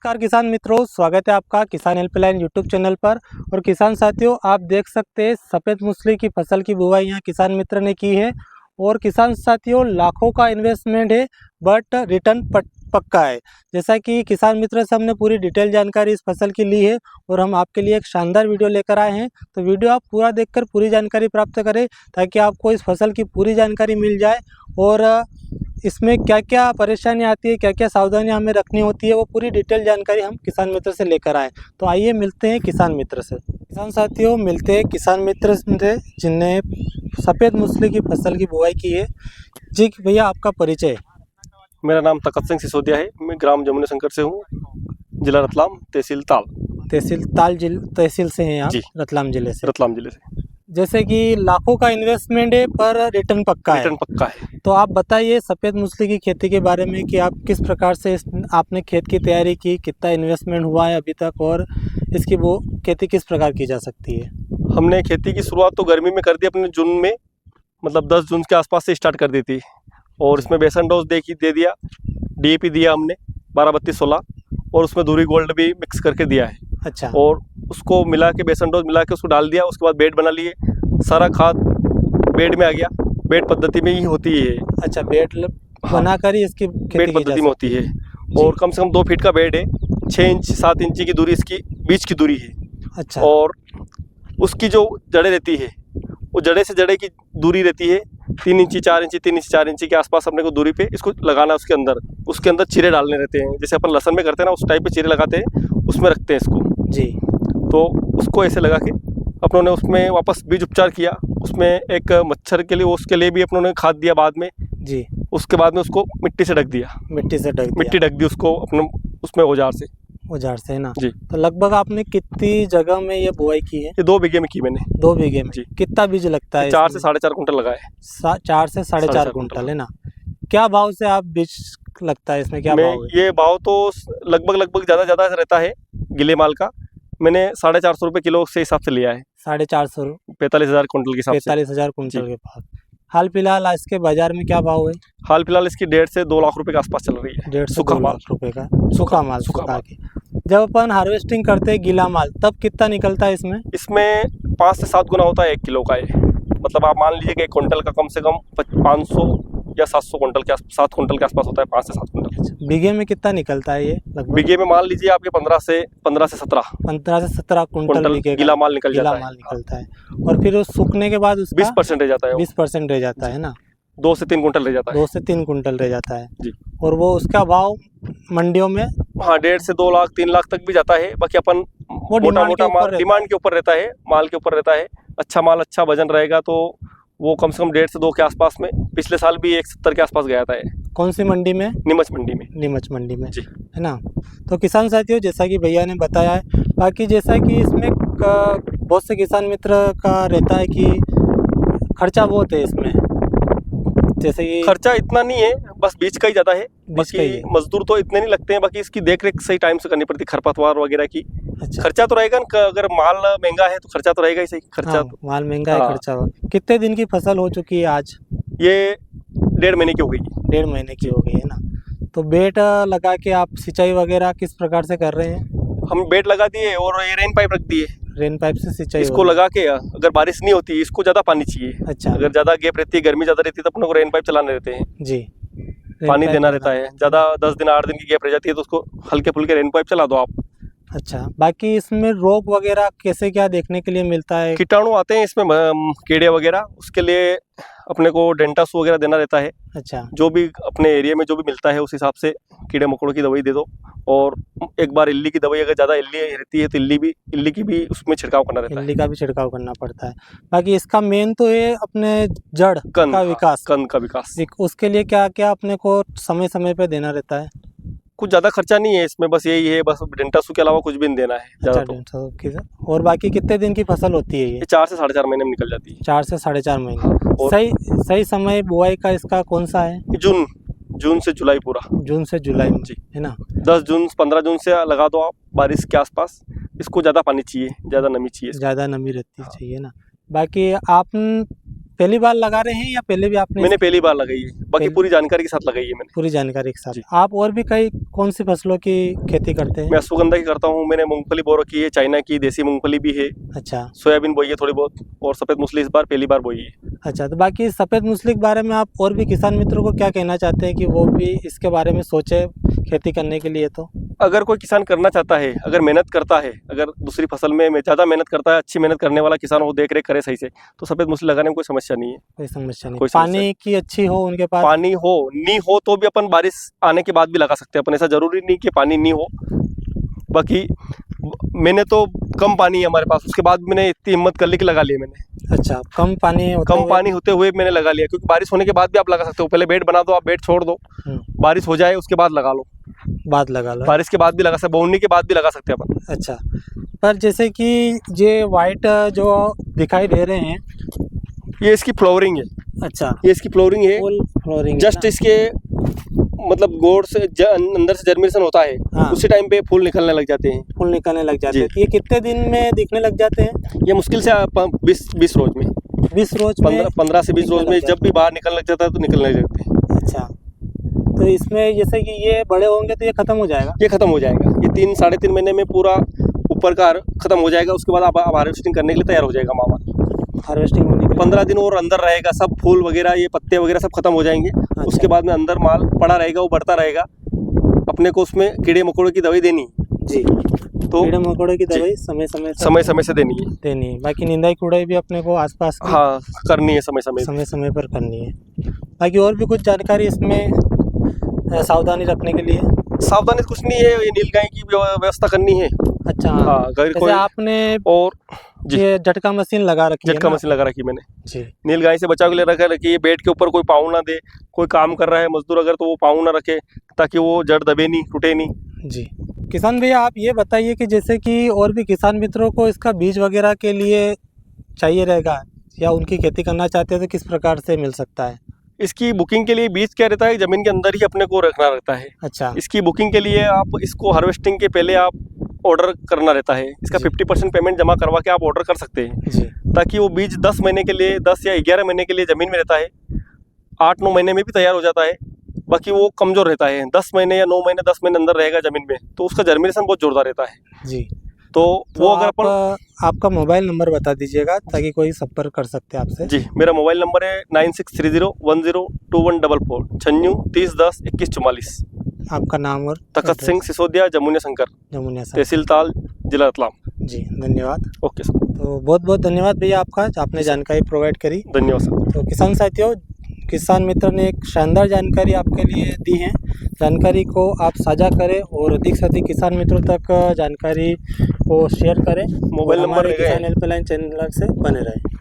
नमस्कार किसान मित्रों, स्वागत है आपका किसान हेल्पलाइन यूट्यूब चैनल पर। और किसान साथियों, आप देख सकते हैं सफ़ेद मूसली की फसल की बुवाई यहाँ किसान मित्र ने की है। और किसान साथियों, लाखों का इन्वेस्टमेंट है बट रिटर्न पक्का है। जैसा कि किसान मित्र से हमने पूरी डिटेल जानकारी इस फसल की ली है और हम आपके लिए एक शानदार वीडियो लेकर आए हैं। तो वीडियो आप पूरा देखकर पूरी जानकारी प्राप्त करें ताकि आपको इस फसल की पूरी जानकारी मिल जाए और इसमें क्या क्या परेशानी आती है, क्या क्या सावधानियां हमें रखनी होती है, वो पूरी डिटेल जानकारी हम किसान मित्र से लेकर आए। तो आइए मिलते हैं किसान मित्र से। किसान साथियों, मिलते हैं किसान मित्र से जिन्हें सफ़ेद मूसली की फसल की बुआई की है। जी भैया, आपका परिचय। मेरा नाम तखत सिंह सिसोदिया है। मैं ग्राम जमुना शंकर से हूँ, जिला रतलाम, तहसील ताल। तहसील से हैं आप? जी, रतलाम जिले से। रतलाम जिले से। जैसे कि लाखों का इन्वेस्टमेंट है पर रिटर्न पक्का है। रिटर्न पक्का है। तो आप बताइए सफ़ेद मूसली की खेती के बारे में कि आप किस प्रकार से आपने खेत की तैयारी की, कितना इन्वेस्टमेंट हुआ है अभी तक और इसकी वो खेती किस प्रकार की जा सकती है। हमने खेती की शुरुआत तो गर्मी में कर दी अपने जून में, मतलब 10 जून के आसपास से स्टार्ट कर दी थी। और इसमें बेसन डोज दे दिया, DAP दिया हमने 12-32-16, और उसमें धुरी गोल्ड भी मिक्स करके दिया है। अच्छा। और उसको मिला के, बेसन डोज मिला के उसको डाल दिया। उसके बाद बेड बना लिए, सारा खाद बेड में आ गया। बेड पद्धति में ही होती है। अच्छा, बेड बनाकर ही इसकी खेती बेड पद्धति में होती है। और कम से कम 2 फीट का बेड है, 6 इंच 7 इंची की दूरी इसकी बीच की दूरी है। अच्छा। और उसकी जो जड़ें रहती है, वो जड़े से जड़े की दूरी रहती है 3 इंची 4 इंची, 3 इंची 4 इंची के आसपास अपने को दूरी पे इसको लगाना है। उसके अंदर चिरे डालने रहते हैं, जैसे अपन लहसन में करते हैं ना, उस टाइप पे चिरे लगाते हैं, उसमें रखते हैं इसको जी। तो उसको ऐसे लगा के अपनों ने उसमें वापस बीज उपचार किया। उसमें एक मच्छर के लिए, उसके लिए भी अपनों ने खाद दिया बाद में जी। उसके बाद में उसको मिट्टी से ढक दिया। मिट्टी ढक दी उसको अपने उसमें औजार से है ना जी। तो लगभग आपने कितनी जगह में ये बुआई की है? ये 2 बीघे में की मैंने। 2 बीघे में जी। कितना बीज लगता है? 4 से 4.5 कुंटल लगा है। 4 से 4.5 कुंटल है ना। क्या भाव से आप बीज लगता है इसमें, क्या भाव है? ये भाव तो लगभग ज़्यादा रहता है गिले माल का। मैंने 450 रुपये किलो से हिसाब से लिया है। 450 45,000 कुंटल के हिसाब से। 45,000 कुंटल के पास। हाल फिलहाल इसके बाजार में क्या भाव है? हाल फिलहाल इसकी 1.5 से 2 लाख रुपए के आसपास चल रही है। 1.5 से सूखा 2 माल। लाख रुपए का सूखा माल के। जब अपन हार्वेस्टिंग करते हैं गीला माल, तब कितना निकलता है इसमें? इसमें 5 से 7 गुना होता है 1 किलो का। ये मतलब आप मान लीजिए कि 1 कुंटल का कम से कम 500 या 700 कुंटल के 7 कुंटल के आसपास होता है। 5 से 7 कुंटल। बीघे में कितना निकलता है ये लगभग? बीघे में मान लीजिए आपके 15 से 17 कुंटल गीला माल निकल जाता है। और फिर उस सूखने के बाद उसका 20% रह जाता है। 20% रह जाता है ना। 2 से 3 कुंटल रह जाता है। 2 से 3 कुंटल रह जाता है जी। और वो उसका भाव मंडियों में 1.5 से 2 लाख 3 लाख तक भी जाता है। बाकी अपन वो डिमांड के ऊपर रहता है, माल के ऊपर रहता है। अच्छा माल, अच्छा वजन रहेगा तो वो कम से कम 1.5 से 2 के आसपास में। पिछले साल भी 170 के आसपास गया था। कौन सी मंडी में? नीमच मंडी में। नीमच मंडी में जी, है ना। तो किसान साथियों, जैसा कि भैया ने बताया है, बाकी जैसा कि इसमें बहुत से किसान मित्र का रहता है कि खर्चा बहुत है इसमें। जैसे कि खर्चा इतना नहीं है, बस बीज का ही ज़्यादा है। बाकी मजदूर तो इतने नहीं लगते हैं। बाकी इसकी देख रेख सही टाइम से करनी पड़ती है, खरपतवार वगैरह की। अच्छा। खर्चा तो रहेगा, अगर माल महंगा है तो खर्चा तो रहेगा ही सही। खर्चा माल महंगा है, खर्चा। कितने दिन की फसल हो चुकी है आज? ये 1.5 महीने की हो गई। 1.5 महीने की हो गई है ना। तो बेड लगा के आप सिंचाई वगैरह किस प्रकार से कर रहे हैं? हम बेड लगा दिए और ये रेन पाइप रख दिए। रेन पाइप से सिंचाई इसको लगा के, अगर बारिश नहीं होती, इसको ज़्यादा पानी चाहिए। अच्छा। अगर ज़्यादा गैप रहती है, गर्मी ज़्यादा रहती है, तो अपने को रेन पाइप चलाने रहते हैं जी। पानी देना रहता है। ज़्यादा 10 दिन 8 दिन की गैप रह जाती है तो उसको हल्के फुल्के रेन पाइप चला दो आप। अच्छा। बाकी इसमें रोग वगैरह कैसे क्या देखने के लिए मिलता है? कीटाणु आते हैं इसमें, कीड़े वगैरह, उसके लिए अपने को डेंटासू वगैरह देना रहता है। अच्छा। जो भी अपने एरिया में जो भी मिलता है उस हिसाब से कीड़े मकोड़ों की दवाई दे दो। और एक बार इल्ली की दवाई, अगर ज़्यादा इल्ली रहती है तो इल्ली की भी उसमें छिड़काव करना रहता है। इल्ली का भी छिड़काव करना पड़ता है। बाकी इसका मेन तो ये अपने जड़ का विकास, कंद का विकास, उसके लिए क्या क्या अपने को समय समय पे देना रहता है? कुछ ज़्यादा खर्चा नहीं है इसमें, बस यही है, बस डेंटासू के अलावा कुछ भी नहीं देना है ज़्यादा। अच्छा। और बाकी कितने दिन की फसल होती है ये? 4 से 4.5 महीने में निकल जाती है। 4 से 4.5 महीने। सही समय बुआई का इसका कौन सा है? जून से जुलाई पूरा। जून से जुलाई जी, है ना। 10 जून 15 जून से लगा दो आप, बारिश के आसपास। इसको ज़्यादा पानी चाहिए, ज़्यादा नमी चाहिए, ज़्यादा नमी रहती चाहिए ना। बाकी आप पहली बार लगा रहे हैं या पहले भी आपने मैंने पहली बार लगाई है, बाकी पहली- पूरी जानकारी के साथ लगाई है मैंने। पूरी जानकारी के साथ? जी। आप और भी कई कौन सी फसलों की खेती करते हैं? मैं अश्वगंधा की करता हूँ, मैंने मूंगफली बो रखी है, चाइना की देसी मूंगफली भी है, अच्छा सोयाबीन बोई है थोड़ी बहुत, और सफेद मूंगफली इस बार पहली बार बोई है। अच्छा। तो बाकी सफ़ेद मूसली के बारे में आप और भी किसान मित्रों को क्या कहना चाहते हैं कि वो भी इसके बारे में सोचे खेती करने के लिए? तो अगर कोई किसान करना चाहता है, अगर मेहनत करता है, अगर दूसरी फसल में ज़्यादा मेहनत करता है, अच्छी मेहनत करने वाला किसान हो, देख रेख करे सही से, तो सफेद मूंगफली लगाने में कोई समस्या नहीं है। कोई समस्या नहीं, कोई समस्या पानी की अच्छी हो उनके पास? पानी हो नहीं हो तो भी अपन बारिश आने के बाद भी लगा सकते हैं अपन, ऐसा जरूरी नहीं कि पानी नहीं हो। बाकी मैंने तो कम पानी है हमारे पास, उसके बाद मैंने इतनी हिम्मत कर ली कि लगा लिया मैंने। अच्छा, कम पानी होते कम हुए- पानी होते हुए मैंने लगा लिया, क्योंकि बारिश होने के बाद भी आप लगा सकते हो। पहले बेड बना दो, आप बेड छोड़ दो, बारिश हो जाए उसके बाद लगा लो, बाद लगा लो। बारिश के बाद भी लगा सकते, बोवनी के बाद भी लगा सकते हैं अपन। अच्छा, पर जैसे कि ये वाइट जो दिखाई दे रहे हैं, ये इसकी फ्लोरिंग है, अच्छा ये इसकी फ्लोरिंग है, फुल फ्लोरिंग जस्ट इसके मतलब गोड़ से अंदर से जर्मिनेशन होता है, हाँ। उसी टाइम पे फूल निकलने लग जाते हैं। फूल निकलने लग जाते जी। हैं। तो ये कितने दिन में दिखने लग जाते हैं? ये मुश्किल से 20 रोज में, 20 रोज में? 15 से 20 रोज निकलने में लग जब भी बाहर निकलने लग जाता है तो निकलने लग जाते हैं। अच्छा, तो इसमें जैसे कि ये बड़े होंगे तो ये खत्म हो जाएगा? ये खत्म हो जाएगा, ये 3 साढ़े 3 महीने में पूरा ऊपर का खत्म हो जाएगा। उसके बाद आप हार्वेस्टिंग करने के लिए तैयार हो जाएगा मावा। हार्वेस्टिंग होने के 15 दिन और अंदर रहेगा, सब फूल वगैरह ये पत्ते वगैरह सब खत्म हो जाएंगे। उसके बाद में अंदर माल पड़ा रहेगा, वो बढ़ता रहेगा। अपने को उसमें कीड़े मकोड़े की दवाई देनी है। जी, तो कीड़े मकोड़े की जी। दवाई समय समय से देनी है। देनी है। बाकी निंदाई कुड़ाई भी अपने को आसपास की हाँ, करनी है समय समय समय पर करनी है। बाकी और भी कुछ जानकारी इसमें सावधानी रखने के लिए? सावधानी कुछ नहीं है, ये नीलगाय की व्यवस्था करनी है। अच्छा, हाँ, अगर जैसे कोई आपने और जी, ये झटका मशीन लगा रखी है झटका ना? मशीन लगा रखी मैंने। जी, नीलगाय से बचाव के लिए रखा रखी है। बेड के ऊपर कोई पाँव ना दे, कोई काम कर रहा है मजदूर अगर तो वो पाँव ना रखे, ताकि वो जड़ दबे नहीं, टूटे नहीं। जी। किसान भैया आप ये बताइए कि जैसे कि और भी किसान मित्रों को इसका बीज वगैरह के लिए चाहिए रहेगा या उनकी खेती करना चाहते हैं तो किस प्रकार से मिल सकता है? इसकी बुकिंग के लिए बीज क्या रहता है, जमीन के अंदर ही अपने को रखना रहता है। अच्छा, इसकी बुकिंग के लिए आप इसको हार्वेस्टिंग के पहले आप ऑर्डर करना रहता है। इसका जी। 50% पेमेंट जमा करवा के आप ऑर्डर कर सकते हैं, जी, ताकि वो बीज 10 महीने के लिए, 10 या 11 महीने के लिए ज़मीन में रहता है। 8-9 महीने में भी तैयार हो जाता है। बाकी वो कमज़ोर रहता है, 10 महीने या 9 महीने 10 महीने अंदर रहेगा ज़मीन में, तो उसका जर्मिनेशन बहुत जोरदार रहता है। जी। तो वो अगर आप अपन आपका मोबाइल नंबर बता दीजिएगा ताकि कोई संपर्क कर सकते हैं आपसे। जी, मेरा मोबाइल नंबर है 9630102144, 9630102144। आपका नाम और तखत सिंह, सिसोदिया, जमुनिया शंकर, जमुनिया साहब। तहसील ताल, जिला रतलाम। जी, धन्यवाद। ओके सर, तो बहुत बहुत धन्यवाद भैया आपका, आपने जानकारी प्रोवाइड करी। धन्यवाद सर। तो किसान साथियों, किसान मित्र ने एक शानदार जानकारी आपके लिए दी है। जानकारी को आप साझा करें और अधिक से अधिक किसान मित्रों तक जानकारी को शेयर करें। मोबाइल और नंबर हमारे रहेगा किसान हेल्पलाइन चैनल से बने रहें।